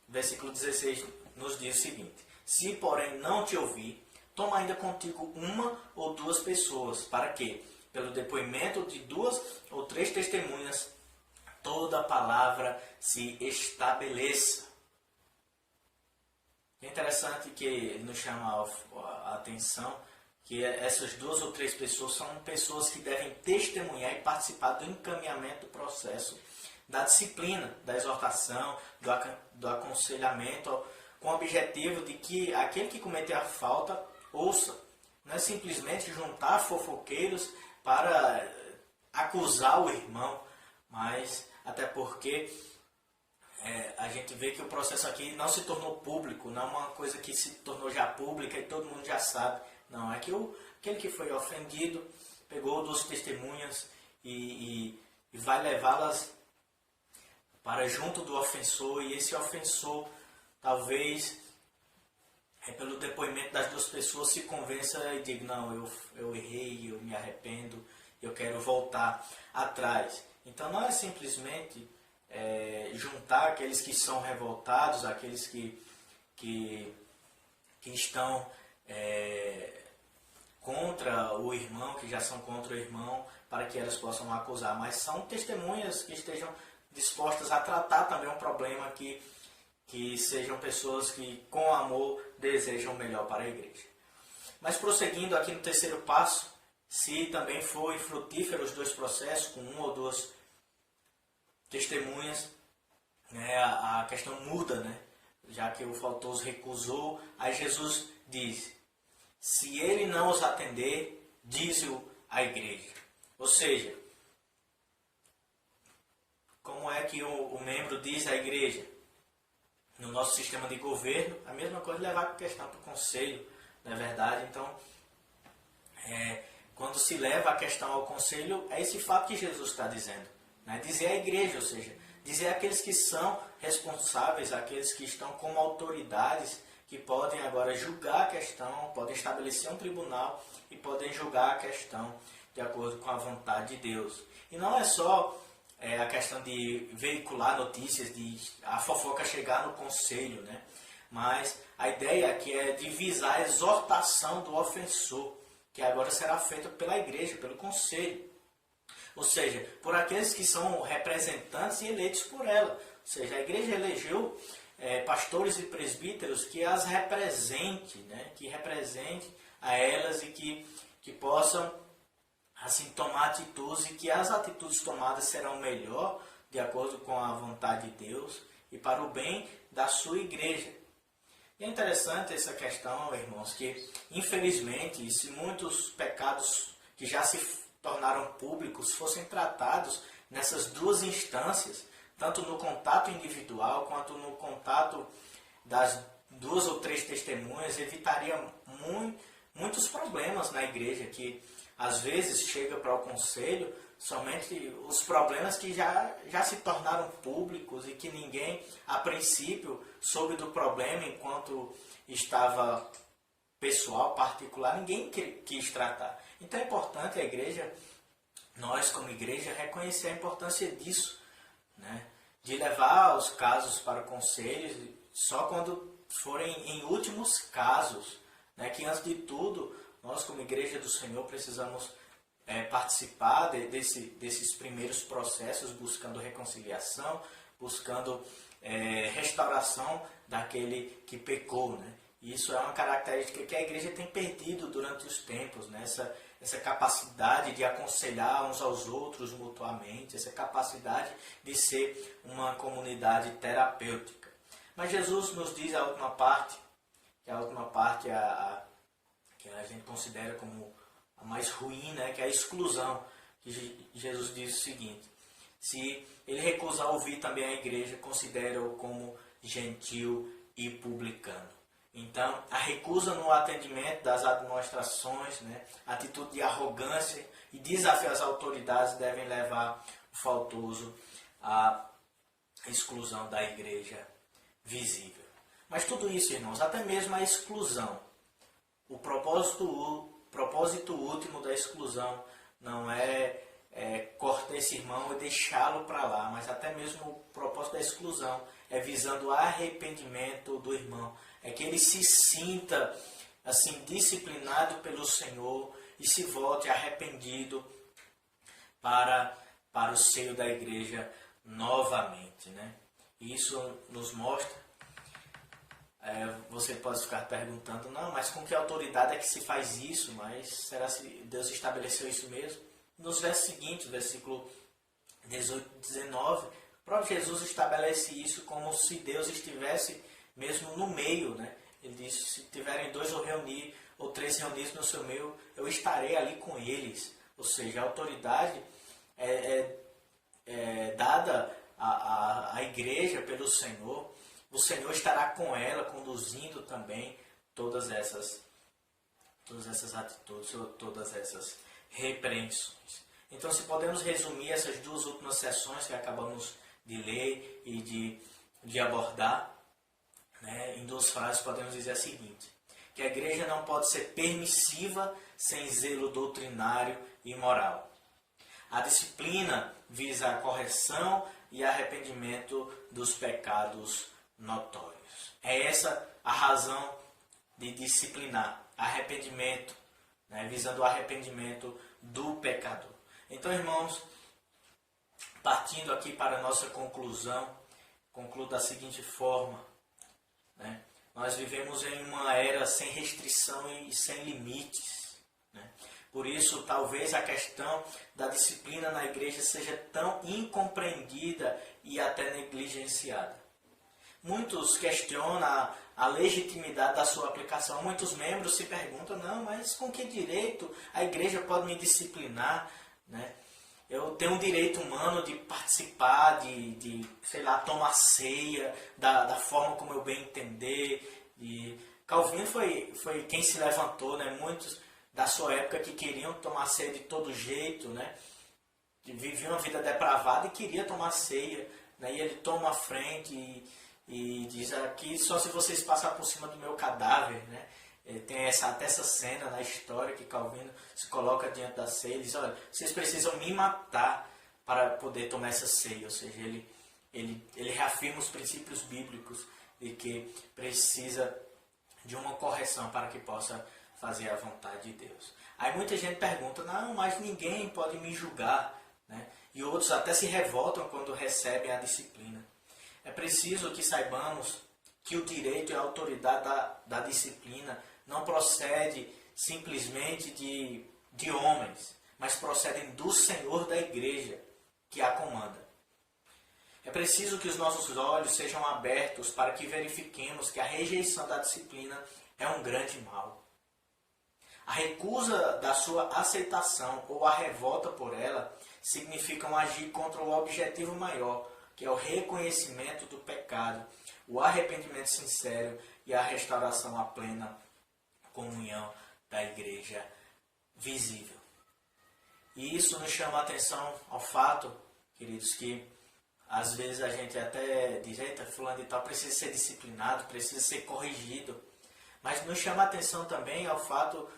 Versículo 16 nos diz o seguinte, se porém não te ouvir, toma ainda contigo 1 ou 2 pessoas, para que, pelo depoimento de 2 ou 3 testemunhas, toda a palavra se estabeleça. É interessante que ele nos chama a atenção que essas 2 ou 3 pessoas são pessoas que devem testemunhar e participar do encaminhamento do processo da disciplina, da exortação, do aconselhamento, com o objetivo de que aquele que cometer a falta ouça. Não é simplesmente juntar fofoqueiros para acusar o irmão, mas até porque a gente vê que o processo aqui não se tornou público, não é uma coisa que se tornou já pública e todo mundo já sabe. Não, é que aquele que foi ofendido pegou 2 testemunhas e vai levá-las para junto do ofensor, e esse ofensor talvez pelo depoimento das 2 pessoas se convença e diga, não, eu errei, eu me arrependo, eu quero voltar atrás. Então não é simplesmente juntar aqueles que são revoltados, aqueles que estão contra o irmão, que já são contra o irmão, para que elas possam acusar. Mas são testemunhas que estejam dispostas a tratar também um problema, que sejam pessoas que com amor desejam o melhor para a igreja. Mas prosseguindo aqui no terceiro passo, se também foi frutífero os dois processos, com uma ou duas testemunhas, né, a questão muda, né? Já que o faltoso recusou, aí Jesus diz: se ele não os atender, diz-o à igreja. Ou seja, como é que o membro diz à igreja? No nosso sistema de governo, a mesma coisa, levar a questão para o conselho, não é verdade? Então, quando se leva a questão ao conselho, é esse fato que Jesus está dizendo, né? Dizer à igreja, ou seja, dizer àqueles que são responsáveis, àqueles que estão como autoridades, que podem agora julgar a questão, podem estabelecer um tribunal e podem julgar a questão de acordo com a vontade de Deus. E não é só a questão de veicular notícias, de a fofoca chegar no conselho, né? Mas a ideia aqui é de visar a exortação do ofensor, que agora será feita pela igreja, pelo conselho. Ou seja, por aqueles que são representantes e eleitos por ela. Ou seja, a igreja elegeu pastores e presbíteros que as represente, né? Que represente a elas e que possam assim tomar atitudes, e que as atitudes tomadas serão melhor de acordo com a vontade de Deus e para o bem da sua igreja. E é interessante essa questão, irmãos, que infelizmente, se muitos pecados que já se tornaram públicos fossem tratados nessas duas instâncias, tanto no contato individual quanto no contato das duas ou três testemunhas, evitaria muitos problemas na igreja, que às vezes chega para o conselho somente os problemas que já se tornaram públicos e que ninguém, a princípio, soube do problema enquanto estava pessoal, particular, ninguém quis tratar. Então é importante a igreja, nós como igreja, reconhecer a importância disso, né? De levar os casos para o conselho só quando forem em últimos casos, né? Que antes de tudo, nós como igreja do Senhor precisamos participar desses primeiros processos, buscando reconciliação, buscando restauração daquele que pecou, né? E isso é uma característica que a igreja tem perdido durante os tempos, né? Essa capacidade de aconselhar uns aos outros mutuamente, essa capacidade de ser uma comunidade terapêutica. Mas Jesus nos diz a última parte, que a última parte que a gente considera como a mais ruim, né? Que é a exclusão. Que Jesus diz o seguinte: se ele recusar ouvir também a igreja, considera-o como gentil e publicano. Então, a recusa no atendimento das administrações, né, a atitude de arrogância e desafio às autoridades devem levar o faltoso à exclusão da igreja visível. Mas tudo isso, irmãos, até mesmo a exclusão, o propósito último da exclusão não é cortar esse irmão e deixá-lo para lá, mas até mesmo o propósito da exclusão é visando o arrependimento do irmão. É que ele se sinta assim disciplinado pelo Senhor e se volte arrependido para o seio da igreja novamente, né? E isso nos mostra, você pode ficar perguntando, não, mas com que autoridade é que se faz isso? Mas será que Deus estabeleceu isso mesmo? Nos versos seguintes, versículo 18 e 19, o próprio Jesus estabelece isso como se Deus estivesse mesmo no meio, né? Ele diz: se tiverem 2 ou 3 reunidos no seu meio, eu estarei ali com eles. Ou seja, a autoridade é dada à igreja pelo Senhor. O Senhor estará com ela, conduzindo também todas essas atitudes, todas essas repreensões. Então, se podemos resumir essas duas últimas sessões que acabamos de ler e de abordar, né, em 2 frases, podemos dizer a seguinte: que a igreja não pode ser permissiva sem zelo doutrinário e moral. A disciplina visa a correção, e arrependimento dos pecados notórios. É essa a razão de disciplinar, arrependimento, né, visando o arrependimento do pecador. Então, irmãos, partindo aqui para a nossa conclusão, concluo da seguinte forma, né? Nós vivemos em uma era sem restrição e sem limites, né? Por isso, talvez a questão da disciplina na igreja seja tão incompreendida e até negligenciada. Muitos questionam a legitimidade da sua aplicação. Muitos membros se perguntam, não, mas com que direito a igreja pode me disciplinar, né? Eu tenho um direito humano de participar, de sei lá, tomar ceia da forma como eu bem entender. E Calvino foi quem se levantou, né? Muitos da sua época que queriam tomar ceia de todo jeito, né? Viviam uma vida depravada e queria tomar ceia, né? E ele toma a frente e diz aqui, só se vocês passarem por cima do meu cadáver, né? Tem até essa cena na história que Calvino se coloca diante da ceia e diz, olha, vocês precisam me matar para poder tomar essa ceia. Ou seja, ele reafirma os princípios bíblicos de que precisa de uma correção para que possa fazer a vontade de Deus. Aí muita gente pergunta, não, mas ninguém pode me julgar, né? E outros até se revoltam quando recebem a disciplina. É preciso que saibamos que o direito e a autoridade da disciplina não procede simplesmente de homens, mas procedem do Senhor da igreja, que a comanda. É preciso que os nossos olhos sejam abertos para que verifiquemos que a rejeição da disciplina é um grande mal. A recusa da sua aceitação ou a revolta por ela significam agir contra o objetivo maior, que é o reconhecimento do pecado, o arrependimento sincero e a restauração à plena comunhão da igreja visível. E isso nos chama a atenção ao fato, queridos, que às vezes a gente até diz, eita, fulano de tal precisa ser disciplinado, precisa ser corrigido. Mas nos chama a atenção também ao fato,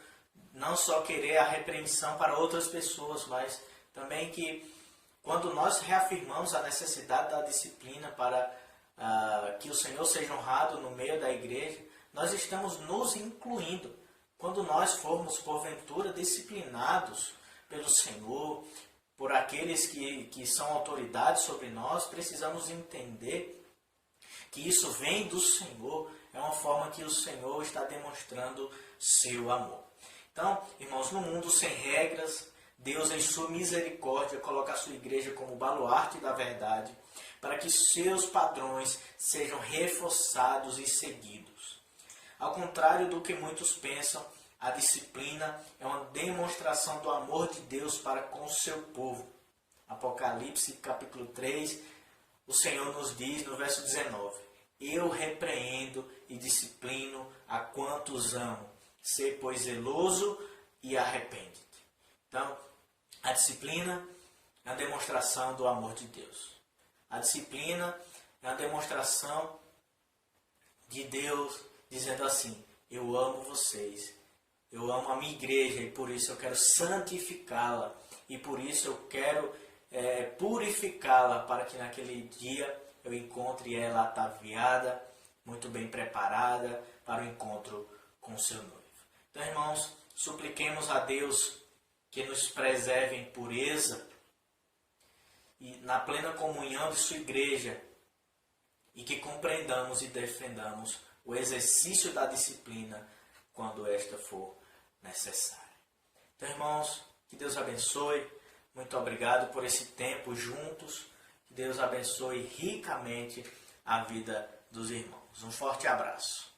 não só querer a repreensão para outras pessoas, mas também que quando nós reafirmamos a necessidade da disciplina para que o Senhor seja honrado no meio da igreja, nós estamos nos incluindo. Quando nós formos, porventura, disciplinados pelo Senhor, por aqueles que são autoridades sobre nós, precisamos entender que isso vem do Senhor, é uma forma que o Senhor está demonstrando seu amor. Então, irmãos, no mundo sem regras, Deus, em sua misericórdia, coloca a sua igreja como baluarte da verdade, para que seus padrões sejam reforçados e seguidos. Ao contrário do que muitos pensam, a disciplina é uma demonstração do amor de Deus para com o seu povo. Apocalipse, capítulo 3, o Senhor nos diz no verso 19, eu repreendo e disciplino a quantos amo. Sê, pois, zeloso e arrepende-te. Então, a disciplina é a demonstração do amor de Deus. A disciplina é a demonstração de Deus dizendo assim, eu amo vocês, eu amo a minha igreja e por isso eu quero santificá-la e por isso eu quero purificá-la para que naquele dia eu encontre ela ataviada, muito bem preparada para o encontro com o seu noivo. Então, irmãos, supliquemos a Deus que nos preserve em pureza e na plena comunhão de sua igreja e que compreendamos e defendamos o exercício da disciplina quando esta for necessária. Então, irmãos, que Deus abençoe. Muito obrigado por esse tempo juntos. Que Deus abençoe ricamente a vida dos irmãos. Um forte abraço.